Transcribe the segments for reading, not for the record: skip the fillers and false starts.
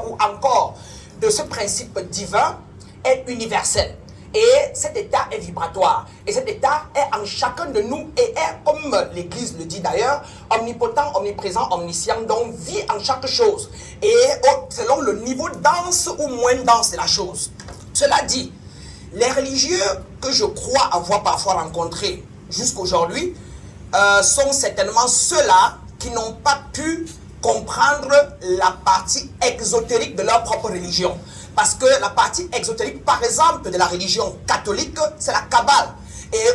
créateur ou encore de ce principe divin est universel. Et cet état est vibratoire. Et cet état est en chacun de nous et est, comme l'Église le dit d'ailleurs, omnipotent, omniprésent, omniscient, donc vit en chaque chose. Et selon le niveau dense ou moins dense de la chose. Cela dit, les religieux que je crois avoir parfois rencontrés jusqu'aujourd'hui sont certainement ceux-là qui n'ont pas pu comprendre la partie exotérique de leur propre religion. Parce que la partie exotérique, par exemple, de la religion catholique, c'est la Kabbale.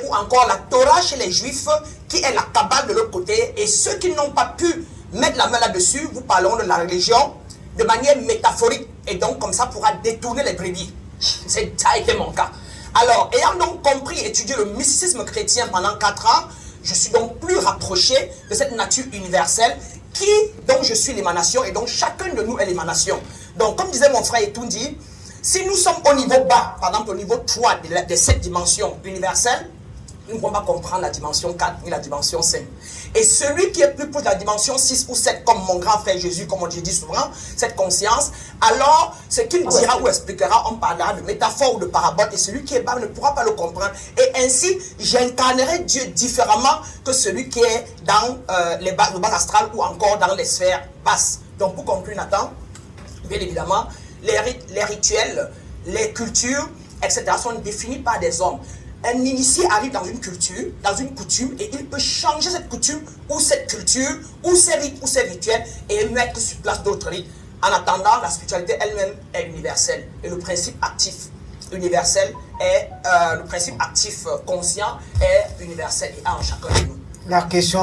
Ou encore la Torah chez les Juifs, qui est la Kabbale de l'autre côté. Et ceux qui n'ont pas pu mettre la main là-dessus, vous parlerons de la religion de manière métaphorique. Et donc, comme ça, pourra détourner les brebis. Ça a été mon cas. Alors, ayant donc compris et étudié le mysticisme chrétien pendant 4 ans, je suis donc plus rapproché de cette nature universelle dont je suis l'émanation et donc chacun de nous est l'émanation. Donc, comme disait mon frère Etundi, si nous sommes au niveau bas, par exemple au niveau 3 de cette dimension universelle, nous ne pouvons pas comprendre la dimension 4 ni la dimension 5. Et celui qui est plus proche de la dimension 6 ou 7, comme mon grand frère Jésus, comme on dit souvent, cette conscience, alors ce qu'il dira ou expliquera, on parlera de métaphore ou de parabole, et celui qui est bas ne pourra pas le comprendre. Et ainsi, j'incarnerai Dieu différemment que celui qui est dans le bas astral ou encore dans les sphères basses. Donc pour conclure, Nathan, bien évidemment, les rituels, les cultures, etc. sont définis par des hommes. Un initié arrive dans une culture, dans une coutume, et il peut changer cette coutume, ou cette culture, ou ces rites, ou ces rituels, et mettre sur place d'autres rites. En attendant, la spiritualité elle-même est universelle. Et le principe actif universel est, le principe actif conscient est universel et en chacun de nous. La question